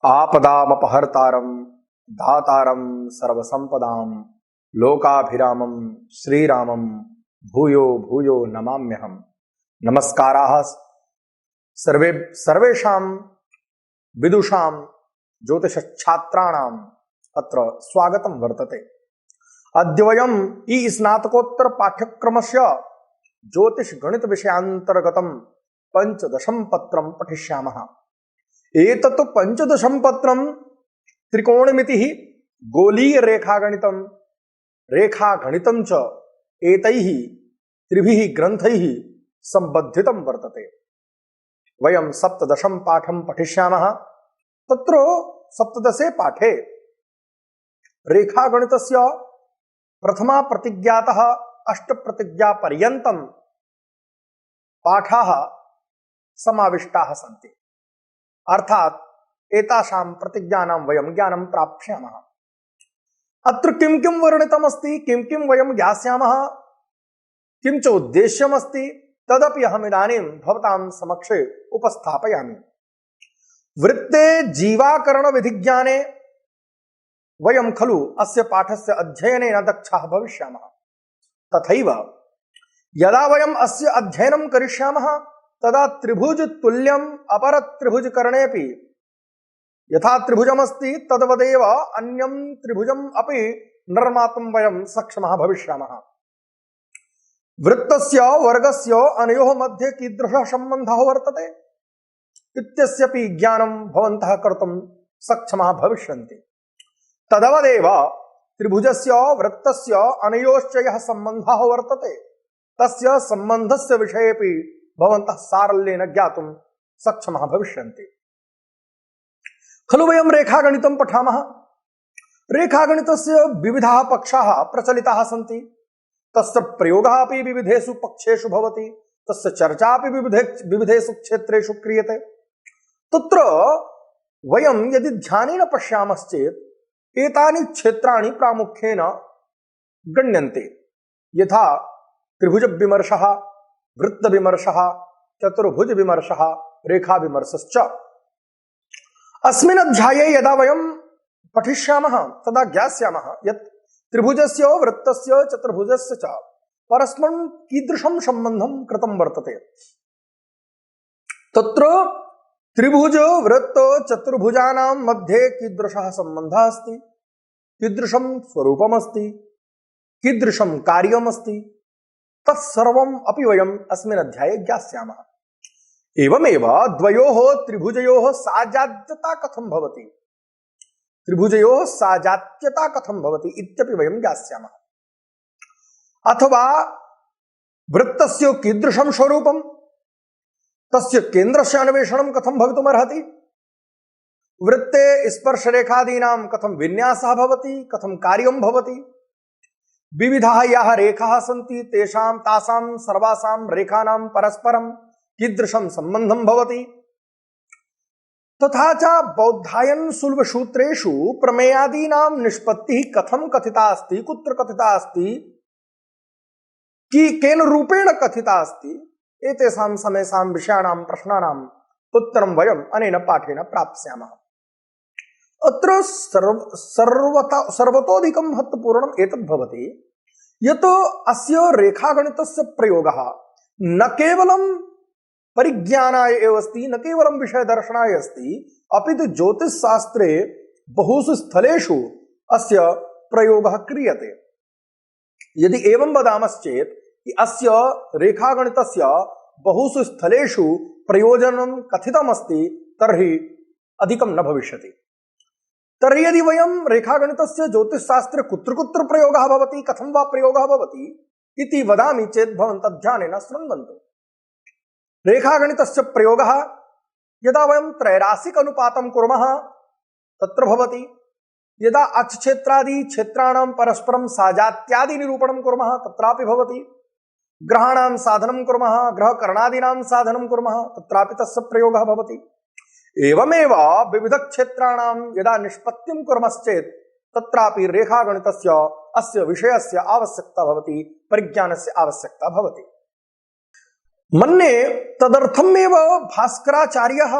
आपदामपहर्तारं धातारं सर्वसंपदां लोकाभिरामं श्रीरामं भूयो भूयो नमाम्यहम्। नमस्काराः सर्वेषां विदुषां ज्योतिषछात्राणाम् अत्र स्वागतं वर्तते। अद्य वयम् स्नातकोत्तर पाठ्यक्रमस्य ज्योतिषगणित विषयान्तर्गतं पंचदशं पत्रं पठिष्यामः। एतत् पंचदशं पत्रं त्रिकोणमितिः, गोलीय रेखागणितं, रेखागणितं च एतैः त्रिभिः ग्रन्थैः सम्बद्धितं वर्तते। वयं सप्तदशं पाठं पठिष्यामः। तत्र सप्तदशे पाठे रेखागणितस्य प्रथमा प्रतिज्ञातः अष्टप्रतिज्ञापर्यन्तं पाठाः समाविष्टाः सन्ति। अर्थात एतासां प्रतिज्ञानां वयं ज्ञानं प्राप्स्यामः। अत्र किं किं वर्णितमस्ति, किं किं वयं ज्ञास्यामः, किं च उद्देश्यमस्ति, तदपि अहम् इदानीं भवतां समक्षे उपस्थापयामि। वृत्ते जीवाकरण विधिज्ञाने वयं खलु अस्य पाठस्य अध्ययनेन दक्षाः भविष्यामः। तथैव यदा वयम् अस्य अध्ययनं करिष्यामः तदा त्रिभुज तुल्यम् अपर त्रिभुज करणेपि यथा त्रिभुजमस्ति तद्वदेव अन्यं त्रिभुजम् अपि निर्मातुं वयं सक्षमः भविष्यामः। वृत्तस्य वर्गस्य अनयोः मध्ये कीदृशः सम्बन्धः वर्तते इत्यस्यपि ज्ञानं भवन्तः कर्तुं सक्षमः भविष्यन्ति। तदवदेव त्रिभुजस्य वृत्तस्य अनयोश्च यः सम्बन्धः वर्तते तस्य सम्बन्धस्य विषयेपि भवन्तः सारल्येन ज्ञातुं सक्षमः भविष्यन्ति। खलु वयं रेखागणितं पठामः। रेखागणितस्य विविधाः पक्षाः प्रचलिताः सन्ति। तस्य प्रयोगः अपि विविधेषु पक्षेषु भवति, तस्य चर्चा अपि विविधेषु क्षेत्रेषु क्रियते। तत्र वयं यदि ध्यानेन पश्यामश्चेत् एतानि क्षेत्राणि प्रामुख्येन गण्यन्ते। यथा त्रिभुजविमर्शः, वृत्तविमर्शः, चतुर्भुजविमर्शः, रेखाविमर्शश्च। अस्मिन् अध्याये यदा वयं पठिष्यामः तदा ज्ञास्यामः यत् त्रिभुजस्य, वृत्तस्य, चतुर्भुजस्य च परस्परं कीदृशं सम्बन्धं कृतं वर्तते। तत्र त्रिभुज वृत्त चतुर्भुजानां मध्ये कीदृशः सम्बन्धः अस्ति, कीदृशं स्वरूपमस्ति, कीदृशं कार्यमस्ति, तत्सर्वम् अपि वयम् अस्मिन् अध्याये ज्ञास्यामः। एवमेव द्वयोः त्रिभुजयोः साजात्यता कथं भवति, त्रिभुजयोः साजात्यता कथं भवति इत्यपि वयं ज्ञास्यामः। अथवा वृत्तस्य कीदृशं स्वरूपं, तस्य केन्द्रस्य अन्वेषणं कथं भवितुमर्हति, वृत्ते स्पर्शरेखादीनां कथं विन्यासः भवति, कथं कार्यं भवति, विविधाः याः रेखाः सन्ति तासां सर्वासां रेखानां परस्परं कीदृशं सम्बन्धं भवति, तथा च बौद्धायन सुलभसूत्रेषु प्रमेयादीनां निष्पत्तिः कथं कथिता अस्ति, कुत्र कथिता अस्ति, केन रूपेण कथिता अस्ति, एतेषां समेषां विषयाणां प्रश्नानाम् उत्तरं वयम् अनेन पाठेन प्राप्स्यामः। अत्र सर्वतोधिकं महत्त्वपूर्णम् एतद् भवति यत् अस्य रेखागणितस्य प्रयोगः न केवलं परिज्ञानाय एव अस्ति, न केवलं विषयदर्शनाय अस्ति, अपि तु ज्योतिषशास्त्रे बहुषु स्थलेषु अस्य प्रयोगः क्रियते। यदि एवं वदामश्चेत् कि अस्य रेखागणितस्य बहुषु स्थलेषु प्रयोजनं कथितमस्ति तर्हि अधिकं न भविष्यति। तर्हि यदि वयं रेखागणितस्य ज्योतिषशास्त्रे कुत्र कुत्र प्रयोगः भवति, कथं वा प्रयोगः भवति इति वदामि चेत् भवन्तः ध्यानेन शृण्वन्तु। रेखागणितस्य प्रयोगः यदा वयं त्रैराशिक अनुपातं कुर्मः तत्र भवति। यदा अक्षक्षेत्रादि क्षेत्राणां परस्परं साजात्यादि निरूपणं कुर्मः तत्रापि भवति। ग्रहाणां साधनं कुर्मः, ग्रहकर्णादीनां साधनं कुर्मः तत्रापि तस्य प्रयोगः भवति। एवमेव विविधक्षेत्राणां यदा निष्पत्तिं कुर्मश्चेत् तत्रापि रेखागणितस्य अस्य विषयस्य आवश्यकता भवति, परिज्ञानस्य आवश्यकता भवति। मन्ये तदर्थमेव भास्कराचार्यः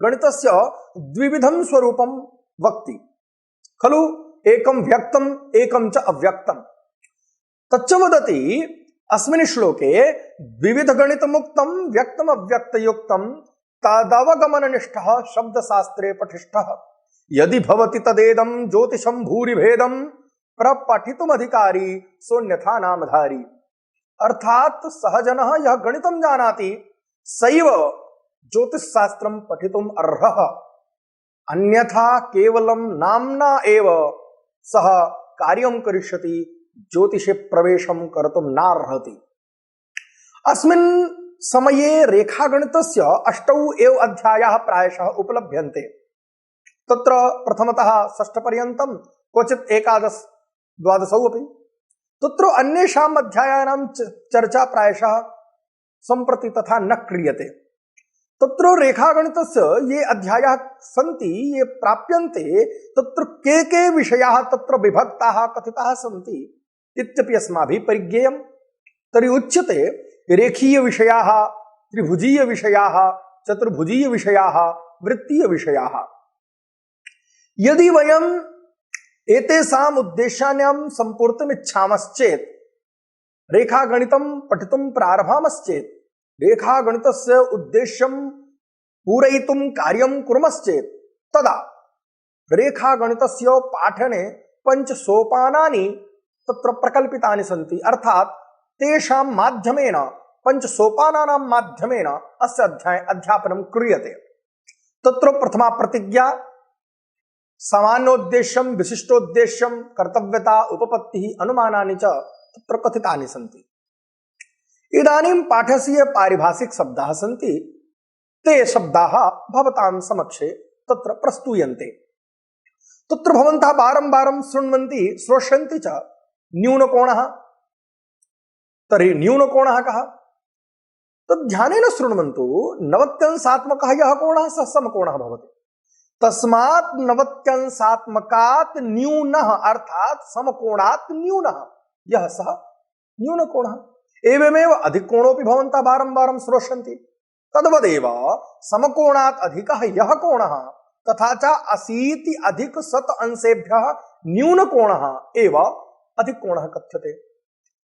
गणितस्य द्विविधं स्वरूपं वक्ति खलु, एकं व्यक्तम् एकं च अव्यक्तम्। तच्च वदति अस्मिन् श्लोके द्विविधगणितमुक्तं व्यक्तम् अव्यक्तयुक्तं तदवगमननिष्ठः शब्दशास्त्रे पठिष्ठः यदि भवति तदेदं ज्योतिषं भूरिभेदं प्रपठितुमधिकारी सोऽन्यथा नामधारी। अर्थात सहजनः यः गणितं जानाति सैव ज्योतिष शास्त्रं पठितुम् अर्हः, अन्यथा केवलं नाम्ना एव सः कार्यं करिष्यति, ज्योतिषे प्रवेशं कर्तुं नार्हति। अस्मिन् समये रेखागणितस्य 8 एव अध्यायाः प्रायशः उपलभ्यन्ते। तत्र प्रथमतः 6 पर्यन्तं, क्वचित् 11 12 अपि। तत्र अन्येषाम् अध्यायानां चर्चा प्रायशः सम्प्रति तथा न क्रियते। तत्र रेखागणितस्य ये अध्यायाः सन्ति, ये प्राप्यन्ते, तत्र के विषयाः तत्र विभक्ताः कथिताः सन्ति इत्यपि अस्माभिः परिज्ञेयम्। तर्हि उच्यते रेखीय विषयाः, त्रिभुजीय विषयाः, चतुर्भुजीय विषयाः, वृत्तीय विषयाः। यदि वयम् एतेषाम् उद्देशानां सम्पूर्तिमिच्छामश्चेत्, रेखागणितं पठितुं प्रारभामश्चेत्, रेखागणितस्य उद्देश्यं पूरयितुं कार्यं कुर्मश्चेत्, तदा रेखागणितस्य पाठने 5 सोपानानि तत्र प्रकल्पितानि सन्ति। अर्थात् तेषां माध्यमेन, 5 सोपानानां माध्यमेन अस्य अध्यापनं क्रियते। तत्र प्रथमा प्रतिज्ञा, सामान्योद्देश्यं, विशिष्टोद्देश्यं, कर्तव्यता, उपपत्तिः, अनुमानानि च तत्र कथितानि सन्ति। इदानीं पाठस्य ये पारिभाषिक शब्दाः सन्ति, ते शब्दाः भवतां समक्षे तत्र प्रस्तूयन्ते। तत्र भवन्तः बारं शृण्वन्ति, श्रोष्यन्ति च न्यूनकोणः। तर्हि न्यूनकोणः कः? तद् ध्यानेन शृण्वन्तु। 90° यः कोणः सः समकोणः भवति। तस्मात् 90° न्यूनः अर्थात् समकोणात् न्यूनः यः सः न्यूनकोणः। एवमेव अधिककोणोऽपि भवन्तः बारं श्रोष्यन्ति। तद्वदेव समकोणात् अधिकः यः कोणः तथा च 80+100 न्यूनकोणः एव अधिककोणः कथ्यते।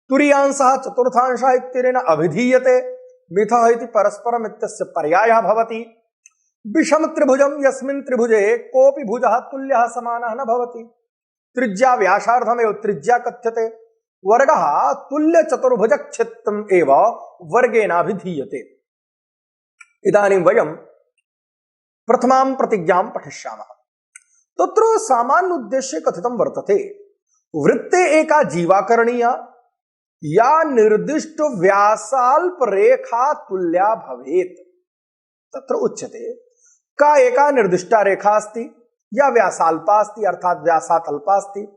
तुरीयांशः चतुर्थांशः इत्यनेन अभिधीयते। मिथः इति परस्परम् इत्यस्य पर्यायः भवति। विषमत्रिभुजं यस्मिन् त्रिभुजे कोऽपि भुजः तुल्यः समानः न भवति। त्रिज्या व्यासार्धमेव त्रिज्या कथ्यते। वर्गः तुल्य चतुर्भुजक्षेत्रम् एव वर्गेनाभिधीयते। इदानीं वयं प्रथमां प्रतिज्ञां पठिष्यामः। तत्र सामान्य उद्देश्ये कथितं वर्तते, वृत्ते एका जीवा करणीया या निर्दिष्ट व्यासाल्प रेखा तुल्या भवेत्। तत्र उच्यते का एका निर्दिष्टा रेखा अस्ति या व्यासाल्पा अस्ति, अर्थात् व्यासात् अल्पा अस्ति,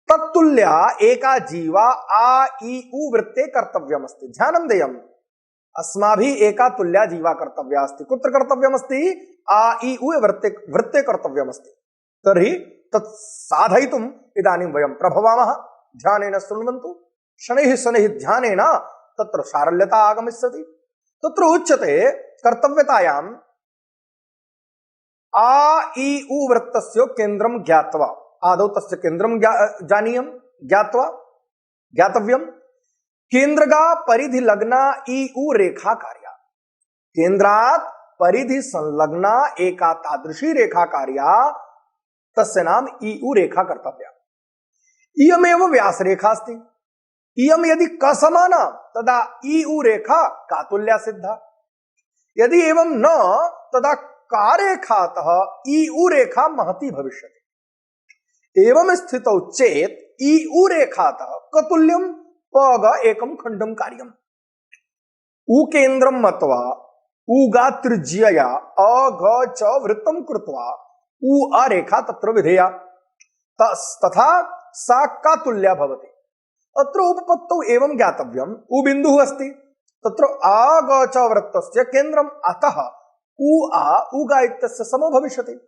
तत्तुल्या एका जीवा आ इ उ वृत्ते कर्तव्यमस्ति। ध्यानं देयम्, अस्माभिः एका तुल्या जीवा कर्तव्या अस्ति। कुत्र कर्तव्यमस्ति? आ इ उ वृत्ते कर्तव्यमस्ति। तर्हि तत् साधयितुम् इदानीं वयं प्रभवामः। ध्यानेन शृण्वन्तु। शनैः शनैः ध्यानेन तत्र सारल्यता आगमिष्यति। तत्र उच्यते कर्तव्यतायाम् आ इ उ वृत्तस्य केन्द्रं ज्ञात्वा, आदौ तस्य केन्द्रं जानीयं, ज्ञातव्यं। केन्द्रगा परिधि लग्ना इ उ रेखा कार्या, केन्द्रात् परिधि संलग्ना एका तादृशी रेखा कार्या, तस्य नाम इ उ रेखा कर्तव्या। इयमेव व्यासरेखा अस्ति। इयं यदि क समाना तदा इ उ रेखा का तुल्या सिद्धा। यदि एवं न तदा का रेखातः इ उ रेखा महती भविष्यति। एवं स्थितौ चेत् इ उ रेखातः कतुल्यं पग एकं खण्डं कार्यम्। उ केन्द्रं मत्वा उगा त्रिज्यया अघ च वृत्तं कृत्वा उ अ रेखा तत्र विधेया, तथा सा का तुल्या भवति। अत्र उपपत्तौ एवं ज्ञातव्यम्, उ बिन्दुः अस्ति, तत्र अघ च वृत्तस्य केन्द्रम्, अतः उ आ उगा इत्यस्य समो भविष्यति।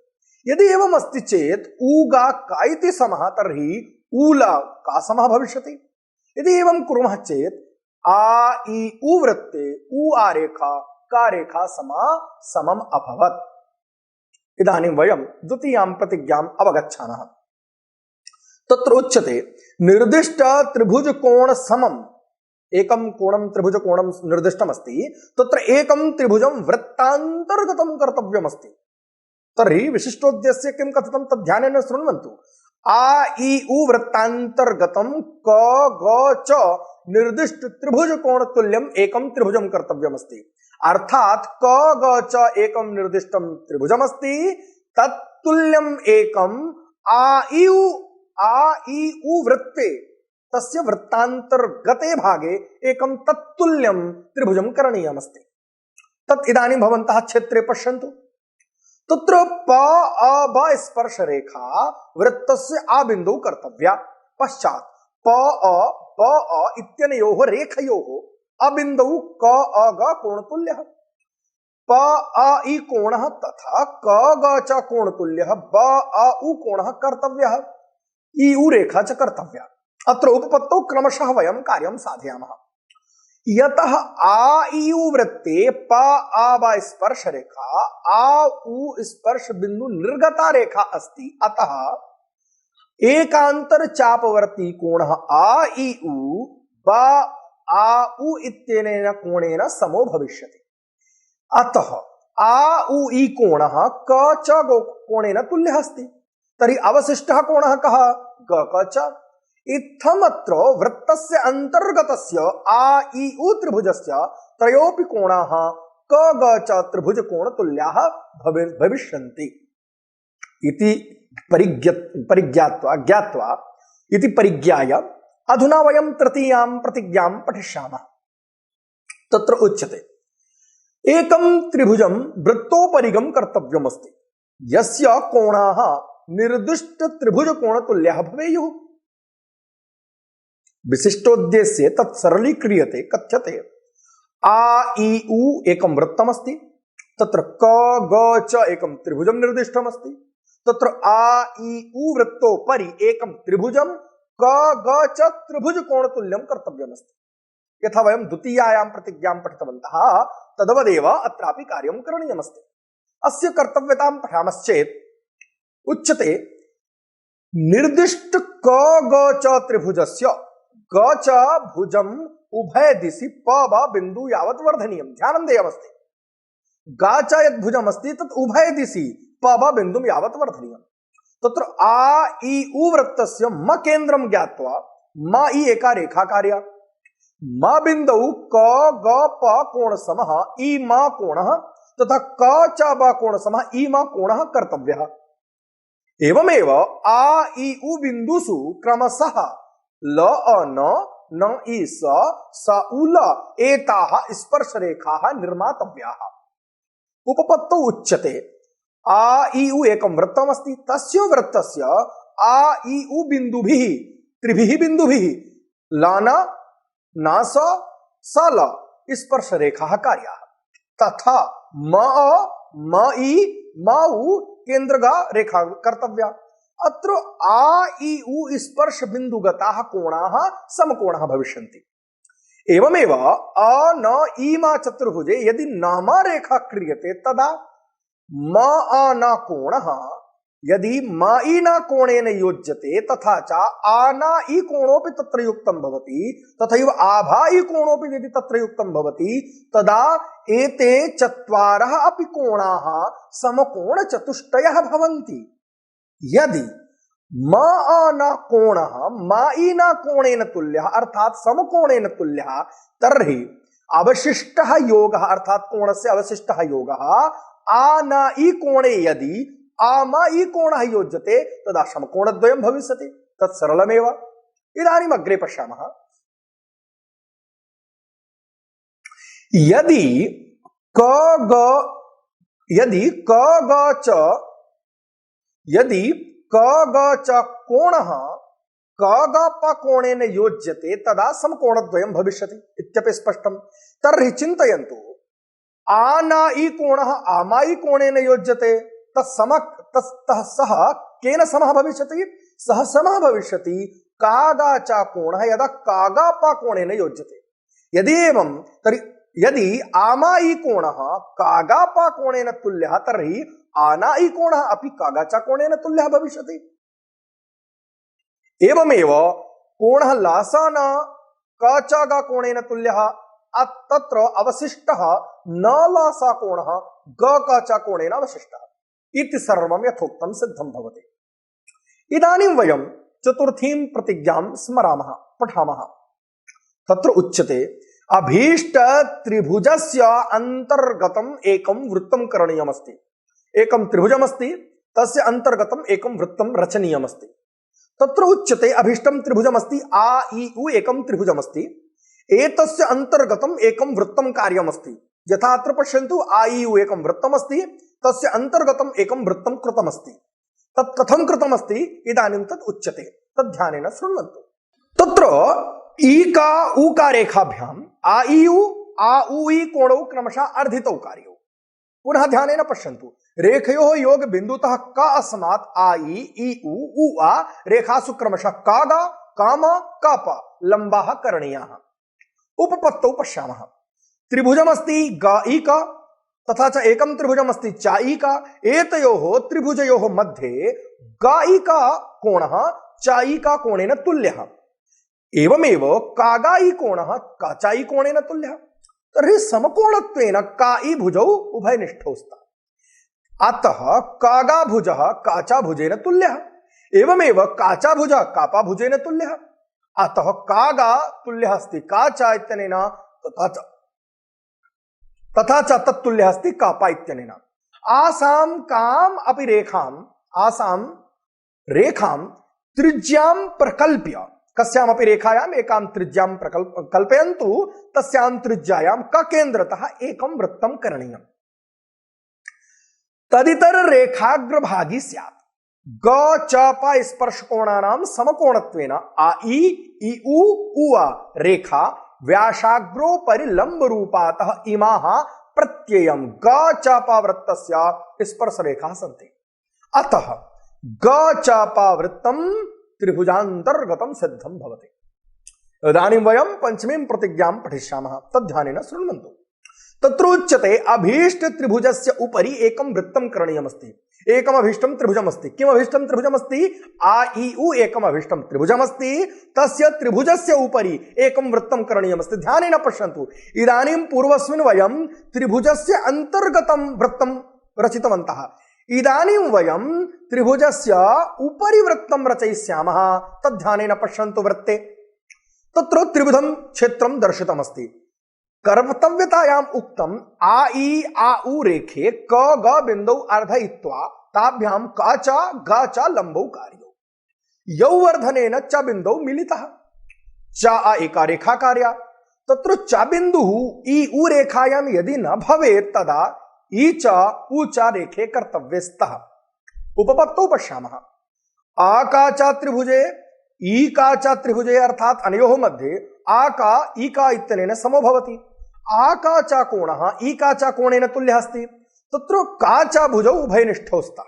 यदि एवम् अस्ति चेत् उगा का इति समः, तर्हि उला का समः भविष्यति। यदि एवं कुर्मः चेत् आ इ उ वृत्ते उ आ रेखा का रेखा समम् अभवत्। इदानीं वयं द्वितीयां प्रतिज्ञाम् अवगच्छामः। तत्र उच्यते निर्दिष्ट त्रिभुज कोण समम् एकं कोणं त्रिभुज कोणं निर्दिष्टमस्ति, तत्र एकं त्रिभुजं वृत्तान्तर्गतं कर्तव्यमस्ति। तर्हि विशिष्टोद्देश्ये किं कथितं तद् ध्यानेन शृण्वन्तु। आ इ उ वृत्तान्तर्गतं क ग च निर्दिष्ट त्रिभुज कोण तुल्यम एकं त्रिभुजं कर्तव्यमस्ति। अर्थात क ग च एकं निर्दिष्टं त्रिभुजमस्ति, तत्तुल्यम एकं आ इ उ वृत्ते तस्य वृत्तान्तर्गते भागे एकं तत्तुल्यं त्रिभुजं करणीयमस्ति। तत् इदानीं भवन्तः क्षेत्रे पश्यन्तु। तत्र प अ ब स्पर्श रेखा वृत्तस्य आ बिन्दौ कर्तव्या। पश्चात् प अ ब अ इत्यनयोः रेखयोः अबिन्दौ क अ ग कोणतुल्यः। प अ इ कोणः तथा क ग च कोणतुल्यः ब अ उ कोणः कर्तव्यः। इ उ रेखा च कर्तव्या। अत्र उपपत्तौ क्रमशः वयं कार्यं साधयामः। यतः आ इ उ वृत्ते प आ ब स्पर्श रेखा आ उ स्पर्श बिंदु निर्गता रेखा अस्ति, अतः एकांतर चापवर्ती कोणः आ इ उ ब आ उ इत्यनेन कोणेन समो भविष्यति। अतः आ उ इ कोणः क च कोणेन तुल्यः अस्ति। तर्हि अवशिष्टः कोणः कः? ग क च। इत्थमत्र वृत्तस्य अंतर्गतस्य आ इ उ त्रिभुजस्य त्रयोऽपि कोणाः क ग च त्रिभुज कोण तुल्याः भविष्यन्ति इति ज्ञात्वा इति परिज्ञाय अधुना वयं तृतीयां प्रतिज्ञां पठिष्यामः। तत्र उच्यते एकं त्रिभुजं वृत्तोपरिगं कर्तव्यमस्ति, यस्य कोणाः निर्दिष्ट त्रिभुज कोण तुल्याः भवेयुः। विशिष्टोद्देश्ये तत् सरलीक्रियते। कथ्यते आ इ उ एकं वृत्तमस्ति, तत्र क ग च एकं त्रिभुजं निर्दिष्टमस्ति, तत्र आ इ उ वृत्तोपरि एकं त्रिभुजं क ग च त्रिभुज कोणतुल्यं कर्तव्यमस्ति। यथा वयं द्वितीयायां प्रतिज्ञां पठितवन्तः तदवदेव अत्रापि कार्यं करणीयमस्ति। अस्य कर्तव्यतां पठामश्चेत् उच्यते निर्दिष्ट क ग च त्रिभुजस्य ग च भुजम उभय दिशि प ब बिंदु यावत् वर्धनीयम्। ध्यानं देयमस्ति। ग च यद् भुजमस्ति तत् उभय दिशि प ब बिन्दुं यावत् वर्धनीयम्। तत्र आ इ उ वृत्तस्य म केन्द्रं ज्ञात्वा म इ एका रेखा कार्या। म बिन्दौ क ग प कोणसमः इ म कोणः तथा क च ब कोणसमः इ म कोणः कर्तव्यः। एवमेव आ इ उ बिन्दुषु क्रमशः ल अ न इ स उ ल एताः स्पर्श रेखाः निर्मातव्याः। उपपत्तौ उच्यते आ इ उ एकं वृत्तमस्ति, तस्य वृत्तस्य आ इ उ बिन्दुभिः त्रिभिः बिन्दुभिः ल न स ल स्पर्श रेखाः कार्याः। तथा म अ म इ म उ केन्द्रगा रेखा कर्तव्या। अत्र आ इ उ स्पर्श बिन्दुगताः कोणाः समकोणाः भविष्यन्ति। एवमेव अ न इ म चतुर्भुजे यदि नाम रेखा क्रियते तदा म अ न कोणः यदि म इ न कोणेन योज्यते तथा च आ न इ कोणोऽपि तत्र युक्तं भवति, तथैव आभा इ कोणोऽपि यदि तत्र युक्तं भवति, तदा एते चत्वारः अपि कोणाः समकोण चतुष्टयः भवन्ति। यदि म अ न कोणः म इ न कोणेन तुल्यः अर्थात समकोणेन तुल्यः, तर्हि अवशिष्टः योगः अर्थात कोणस्य अवशिष्टः योगः आ न इ कोणे यदि आ म इ कोणः योज्यते तदा समकोणद्वयं भविष्यति। तत् सरलमेव। इदानीम् अग्रे पश्यामः। यदि क ग च कोणः क ग प कोणेन योज्यते तदा समकोणद्वयं भविष्यति इत्यपि स्पष्टं। तर्हि चिन्तयन्तु आ न इ कोणः आ म इ कोणेन योज्यते, सः केन समः भविष्यति? सः समः भविष्यति का ग च कोणः यदा का ग प कोणेन योज्यते। यदि एवं तर्हि यदि आमायी कोणः कागापा कोणेन तुल्यः तर्हि आनायी कोणः अपि कागाचा कोणेन तुल्यः भविष्यति। एवमेव कोणः लासान काचागा कोणेन तुल्यः, तत्र अवशिष्टः न लासा कोणः ग काचा कोणेन अवशिष्टः इति सर्वं यथोक्तं सिद्धं भवति। इदानीं वयं चतुर्थीं प्रतिज्ञां स्मरामः, पठामः। तत्र उच्यते अभीष्ट त्रिभुजस्य अंतर्गतम् एकं वृत्तं करणीयमस्ति। एकं त्रिभुजमस्ति, तस्य अंतर्गतम् एकं वृत्तं रचनीयमस्ति। तत्र उच्यते अभीष्टं त्रिभुजमस्ति, आ इ उ एकं त्रिभुजमस्ति, एतस्य अंतर्गतम् एकं वृत्तं कार्यमस्ति। यथा अत्र पश्यन्तु, आ इ उ एकं वृत्तमस्ति, तस्य अंतर्गतम् एकं वृत्तं कृतमस्ति। तत् कथं कृतमस्ति इदानीं तत् उच्यते, तत् ध्यानेन शृण्वन्तु। तत्र ईका ऊका रेखाभ्याम आ इ उ आ उ इ कोणौ क्रमशः अर्धितौ कार्यौ। पुनः ध्यानेन पश्यन्तु, रेखयोः योग बिंदुतः क अस्मात् आ इ उ उ आ रेखासु क्रमशः कागा काम काप लंबाः करणीयाः। उपपत्तौ पश्यामः, त्रिभुजमस्ति ग इ क, तथा च एकं त्रिभुजमस्ति च इ क। एतयोः त्रिभुजयोः मध्ये ग इ क कोणः च इ क कोणेन तुल्यः। एवमेव कागाई कोणः काचाई कोणेन तुल्यः। तर्हि समकोणत्वेन काई भुजौ उभयनिष्ठौ स्तः। अतः कागा भुजः काचा भुजेन तुल्यः, एवमेव काचा भुजः कापा भुजेन तुल्यः। अतः कागा तुल्यः अस्ति काचा इत्यनेन, तथा च तत्तुल्यः अस्ति कापा इत्यनेन। आसां काम अपि आसां रेखां त्रिज्यां प्रकल्प्य, कस्यामपि रेखायाम् एकां त्रिज्यां कल्पयन्तु, तस्यां त्रिज्यायां ककेन्द्रतः एकं वृत्तं करणीयम्। तदितर रेखाग्रभागी स्यात्। ग च प स्पर्शकोणानां समकोणत्वेन आ इ उ उ आ रेखा व्यासाग्रोपरि लंबरूपातः इमाः प्रत्ययं ग च प वृत्तस्य स्पर्शरेखाः सन्ति। अतः ग च प वृत्तं त्रिभुजान्तर्गतं सिद्धं भवति। इदानीं वयं पंचमीं प्रतिज्ञां पठिष्यामः, तद्ध्यानेन शृण्वन्तु। तत्र उच्यते अभीष्ट त्रिभुजस्य उपरि एकं वृत्तं करणीयमस्ति। एकम् अभीष्टं त्रिभुजमस्ति। किम् अभीष्टं त्रिभुजमस्ति? आ इ उ एकम् अभीष्टं त्रिभुजमस्ति, तस्य त्रिभुजस्य उपरि एकं वृत्तं करणीयमस्ति। ध्यानेन पश्यन्तु, इदानीं पूर्वस्मिन् वयं त्रिभुजस्य अन्तर्गतं वृत्तं रचितवन्तः। इदानीं वयं त्रिभुजस्य उपरि वृत्तं रचयिष्यामः। तद्ध्यानेन पश्यन्तु। वृत्ते तत्र त्रिविधं क्षेत्रं दर्शितमस्ति। कर्तव्यतायाम् उक्तम् आ इ आ उ रेखे क ग बिन्दौ अर्धयित्वा ताभ्यां क च ग च लम्बौ कार्यौ। यौ वर्धनेन च बिन्दौ मिलितः। च आ एका रेखा कार्या। तत्र च बिन्दुः इ उ रेखायां यदि न भवेत् तदा इ च उ च रेखे कर्तव्ये स्तः। उपपत्तौ पश्यामः, आ का च त्रिभुजे ई का च त्रिभुजे अर्थात अनयोः मध्ये आ का ई का इत्यनेन समो भवति। आ का च कोणः ई का च कोणेन तुल्यः अस्ति। तत्र का च भुजौ उभयनिष्ठौ स्तः,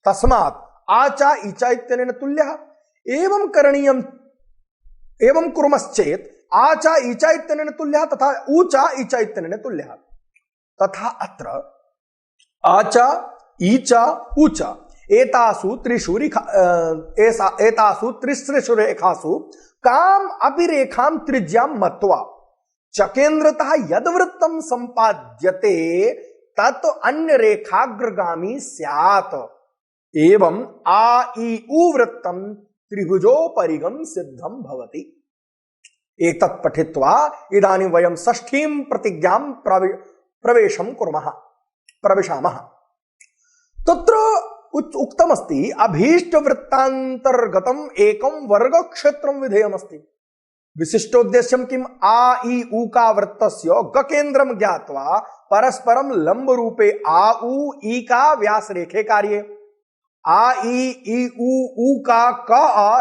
तस्मात् आ च ई च इत्यनेन तुल्यः। एवं करणीयम्, एवं कुर्मश्चेत् आ च ई च इत्यनेन तुल्यः तथा उ च ई च इत्यनेन तुल्यः। तथा अत्र आ च ई च उ च एतासु त्रिस्त्रिषु रेखासु काम अपि रेखां त्रिज्यां मत्वा चकेन्द्रतः यद्वृत्तं संपाद्यते तत् अन्य रेखाग्रगामी स्यात्। एवं आ इ उ वृत्तं त्रिभुजोपरिगं सिद्धं भवति। एतत् पठित्वा इदानीं वयं षष्ठीं प्रतिज्ञां प्रविशामः। तत्र उक्तमस्ति अभीष्ट वृत्तान्तर्गतम् एकं वर्गक्षेत्रं विधेयमस्ति। विशिष्टोद्देश्यं किम्? आ इ उ का वृत्तस्य गकेन्द्रं ज्ञात्वा परस्परं लंब रूपे आ उ ई का व्यास रेखे कार्ये आ इ उ का क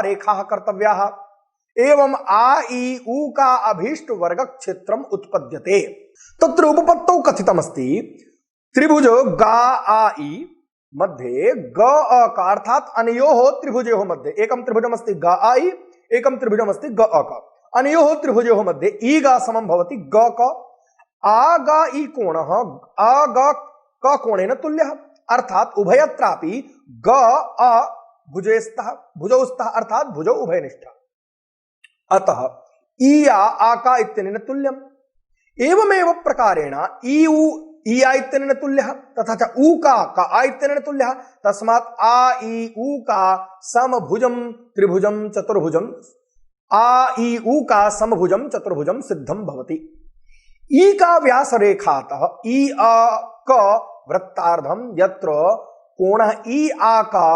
रेखाः कर्तव्याः। एवं आ इ उ का अभीष्ट वर्ग क्षेत्रम उत्पद्यते। तत्र उपपत्तौ कथितमस्ति त्रिभुज गा आ इ मध्ये ग अ का अर्थात अनयोः त्रिभुजयोः मध्ये एकं त्रिभुजमस्ति ग आ इ, एकं त्रिभुजमस्ति ग अ क। अनयोः त्रिभुजयोः मध्ये इ गा समं भवति ग क। आगा ई कोण अग क कोणेन तुल्यः अर्थात उभयत्रापि ग अ भुजस्तः भुजौस्तः अर्थात भुजौ उभयनिष्ठ अतः ईया आका इत्यनेन तुल्यम् एवमेव प्रकारेण ई उ ईया इत्यनेन तुल्यः तथा च ऊ का आ इत्यनेन तुल्यः तस्मात् आ ई ऊ का समभुजं त्रिभुजं चतुर्भुजं आ ई ऊ का समभुजं चतुर्भुजं सिद्धं भवति ई का व्यास रेखातः ई अ क वृत्तार्धं यत्र कोणः ई आ का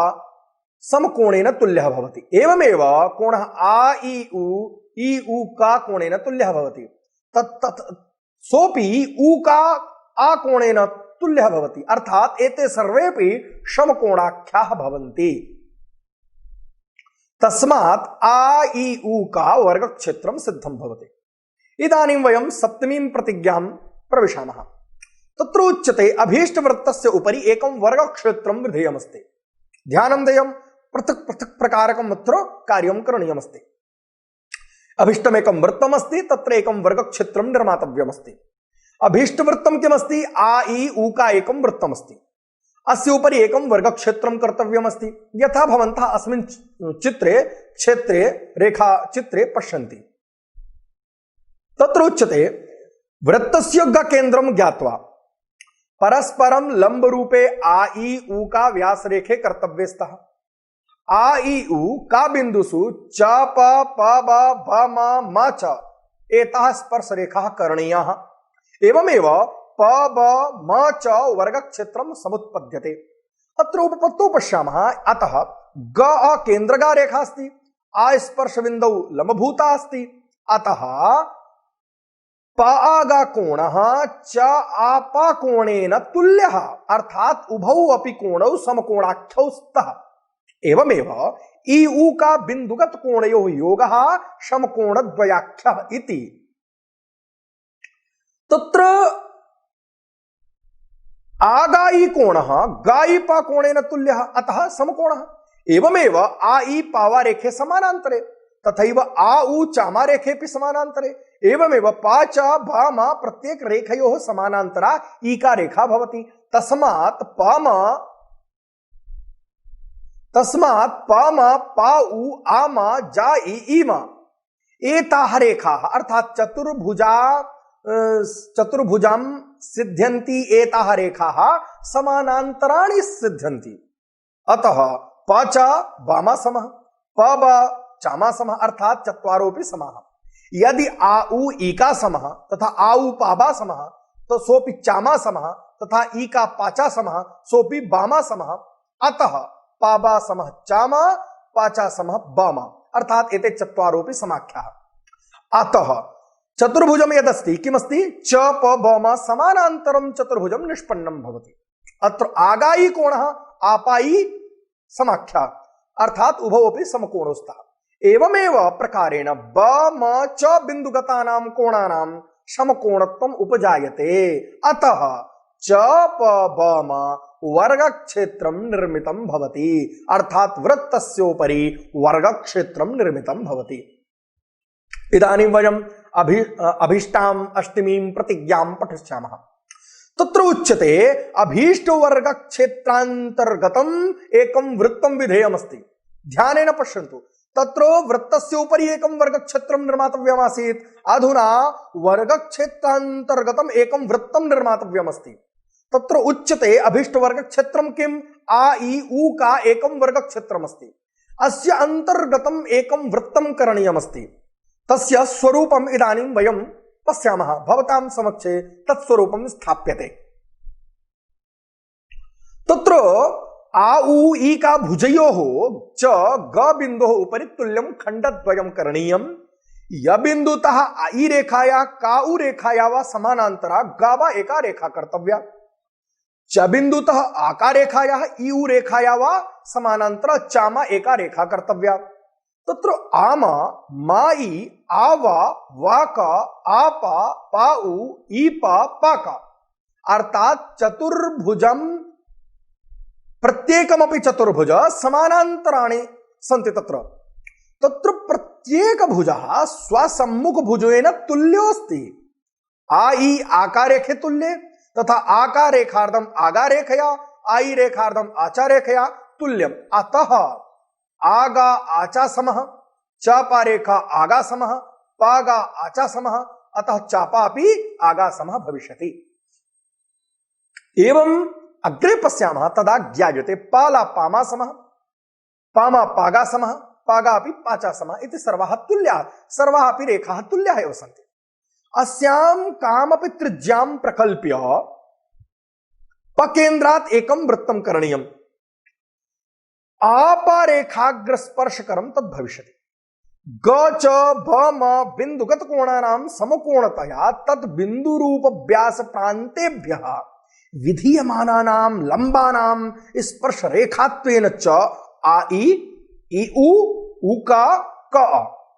समकोणेन तुल्यः भवति एवमेव कोणः आ ई उ का कोणेन तुल्यः भवति तत् सोपि ऊ का आ कोणेन तुल्यः भवति अर्थात एते सर्वेपि समकोणाख्याः भवन्ति तस्मात् आ ई उ का वर्गक्षेत्रं सिद्धं भवति इदानीं वयं सप्तमीं प्रतिज्ञां प्रविशामः तत्र उच्यते अभीष्टवृत्तस्य उपरि एकं वर्गक्षेत्रं विधेयमस्ति ध्यानं देयं पृथक् पृथक् प्रकारकं अत्र कार्यं करणीयमस्ति अभीष्टमेकं वृत्तमस्ति तत्र एकं वर्गक्षेत्रं निर्मातव्यमस्ति अभीष्टवृत्तं किमस्ति आ ई उ का एकं वृत्तमस्ति अस्य उपरि एकं वर्गक्षेत्रं कर्तव्यमस्ति यथा भवन्तः अस्मिन् क्षेत्रे रेखाचित्रे पश्यन्ति तत्र उच्यते वृत्तस्य ग केन्द्रं ज्ञात्वा परस्परं लंब रूपे आ ई उ का व्यास रेखे कर्तव्ये स्तः आ ई उ का बिंदुषु च प ब भ म च एताः स्पर्श रेखाः करणीयाः एवमेव प ब म च वर्गक्षेत्रं समुत्पद्यते अत्र उपपत्तौ पश्यामः अतः ग अ केन्द्रगा रेखा अस्ति आ स्पर्श बिंदौ लंबभूता अस्ति अतः प आगा कोणः च आपा कोणेन तुल्यः अर्थात उभौ अपि कोणौ समकोणाख्यौ स्तः एवमेव ई उ का बिंदुगत कोणयोः योगः समकोणद्वयाख्यः इति तत्र आगाई कोणः गायिपा कोणेन तुल्यः अतः समकोणः एवमेव आ ई पावा रेखे समानान्तरे तथैव आ उ चामा रेखेपि समानान्तरे एवमेव पा च भा म प्रत्येक रेखयोः समानान्तरा ईका रेखा भवति तस्मात् प म पा उ आ म जा ई म एताः रेखाः अर्थात् चतुर्भुजां सिद्ध्यन्ति एताः रेखाः समानान्तराणि सिद्ध्यन्ति अतः प च वामा समः प ब चामा समः अर्थात चत्वारोपि समाः यदि आ उ ईका समः तथा आ उ पाबा समः तो सोपि चामा समः तथा ईका पाचा समः सोपि बामा समः अतः पाबा समः चामा पाचा समः बामा अर्थात एते चत्वारोपि समाख्याः अतः चतुर्भुजं यदस्ति किमस्ति च प ब म समानान्तरं चतुर्भुजं निष्पन्नं भवति अत्र आगायी कोणः आपायी समाख्या अर्थात उभौ अपि समकोणौ स्तः एवमेव प्रकारेण ब म च बिंदुगतानां कोणानां समकोणत्वम् उपजायते अतः च प ब म वर्गक्षेत्रं निर्मितं भवति अर्थात वृत्तस्योपरि वर्गक्षेत्रं निर्मितं भवति इदानीं वयम् अभीष्टाम् अष्टमीं प्रतिज्ञां पठिष्यामः तत्र उच्यते अभीष्टवर्गक्षेत्रान्तर्गतम् एकं वृत्तं विधेयमस्ति ध्यानेन पश्यन्तु तत्र वृत्तस्य उपरि एकं वर्गक्षेत्रं निर्मातव्यमासीत् अधुना वर्गक्षेत्रान्तर्गतम् एकं वृत्तं निर्मातव्यमस्ति तत्र उच्यते अभीष्टवर्गक्षेत्रं किम् आ ई उ का एकं वर्गक्षेत्रमस्ति अस्य अन्तर्गतम् एकं वृत्तं करणीयमस्ति तस्य स्वरूपम् इदानीं वयं पश्यामः भवतां समक्षे तत्स्वरूपं स्थाप्यते तत्र आ उ ई का भुजयोः च ग बिन्दोः उपरि तुल्यं खण्डद्वयं करणीयं य बिन्दुतः ई रेखाया का उ रेखाया वा समानान्तरा ग वा एका रेखा कर्तव्या च बिन्दुतः आका रेखायाः ई उ रेखाया वा समानान्तरा चामा एका रेखा कर्तव्या तत्र आमा माई आवा वाका आपा पाउ ईपा पाका अर्थात चतुर्भुजं प्रत्येकमपि चतुर्भुज समानान्तराणि सन्ति तत्र प्रत्येक भुजः स्वसम्मुख भुजेन तुल्योऽस्ति आई आकारेखे तुल्ये तथा आकारेखार्धम आगारेखया आई रेखार्धम आचारेखया तुल्यम अतः आगा आचा समः चापा रेखा आगा समः पागा आचा समः अतः चापा अपि आगा समः भविष्यति। एवं अग्रे पश्यामः तदा ज्ञायते पाला पामा समः पामा पागा समः पागा अपि पाचा समः इति सर्वाः तुल्याः सर्वाः अपि रेखाः तुल्याः एव सन्ति। अस्यां कामपि त्रिज्यां प्रकल्प्य पकेन्द्रात् एकं वृत्तं करणीयम् आपारेखाग्रस्पर्शकरं तद् भविष्यति। ग च भ म बिन्दुगत कोणानां समकोणतया तद् बिन्दुरूप व्यास प्रान्तेभ्यः विधीयमानानां लम्बानां स्पर्श रेखात्वेन च आ इ उ उका क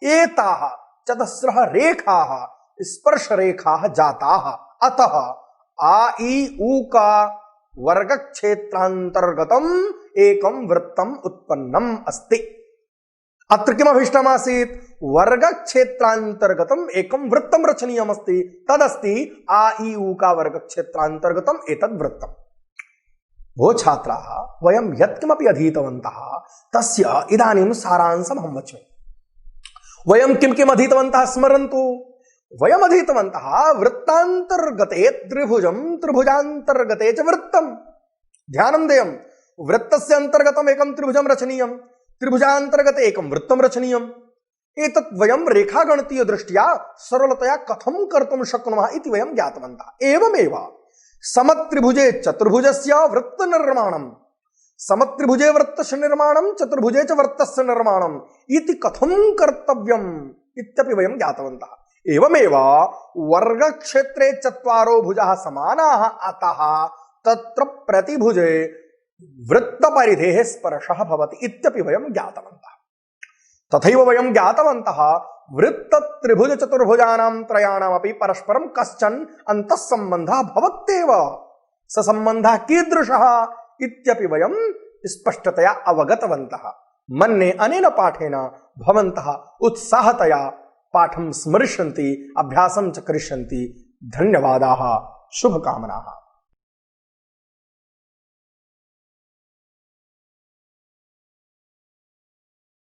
एताः चतस्रः रेखाः स्पर्श रेखाः जाताः। अतः आ इ उ का वर्ग क्षेत्रांतर्गतम एकं वृत्तम उत्पन्नम अस्ति। अत्र किमभीष्टमासीत् वर्ग क्षेत्रांतर्गतम एकं वृत्तं रचनीयम् अस्ति तदस्ति आ इ उ का वर्ग क्षेत्रांतर्गतम एतद् वृत्तम्। भो छात्राः वयं यत्किमपि अधीतवन्तः तस्य इदानीं सारांशम् अहं वच्मि। वयं किं किम् अधीतवन्तः स्मरन्तु। वयम् अधीतवन्तः वृत्तान्तर्गते त्रिभुजं त्रिभुजान्तर्गते च वृत्तं। ध्यानं देयम्। वृत्तस्य अन्तर्गतम् एकं त्रिभुजं रचनीयं त्रिभुजान्तर्गते एकं वृत्तं रचनीयम्। एतत् वयं रेखागणितीय दृष्ट्या सरलतया कथं कर्तुं शक्नुमः इति वयं ज्ञातवन्तः। एवमेव समत्रिभुजे चतुर्भुजस्य वृत्तनिर्माणं समत्रिभुजे वृत्तस्य निर्माणं चतुर्भुजे च वृत्तस्य निर्माणम् इति कथं कर्तव्यम् इत्यपि वयं ज्ञातवन्तः। एवमेव वर्गक्षेत्रे चत्वारो भुजाः समानाः अतः तत्र प्रतिभुजे वृत्तपरिधेः स्पर्शः भवति इत्यपि वयं ज्ञातवन्तः। तथैव वयं ज्ञातवन्तः वृत्तत्रिभुज चतुर्भुजानां त्रयाणामपि परस्परं कश्चन अन्तःसम्बन्धः भवत्येव। स सम्बन्धः कीदृशः इत्यपि वयं स्पष्टतया अवगतवन्तः। मन्ये अनेन पाठेन भवन्तः उत्साहतया पाठं स्मरिष्यन्ति अभ्यासं च करिष्यन्ति। धन्यवादाः शुभकामनाः।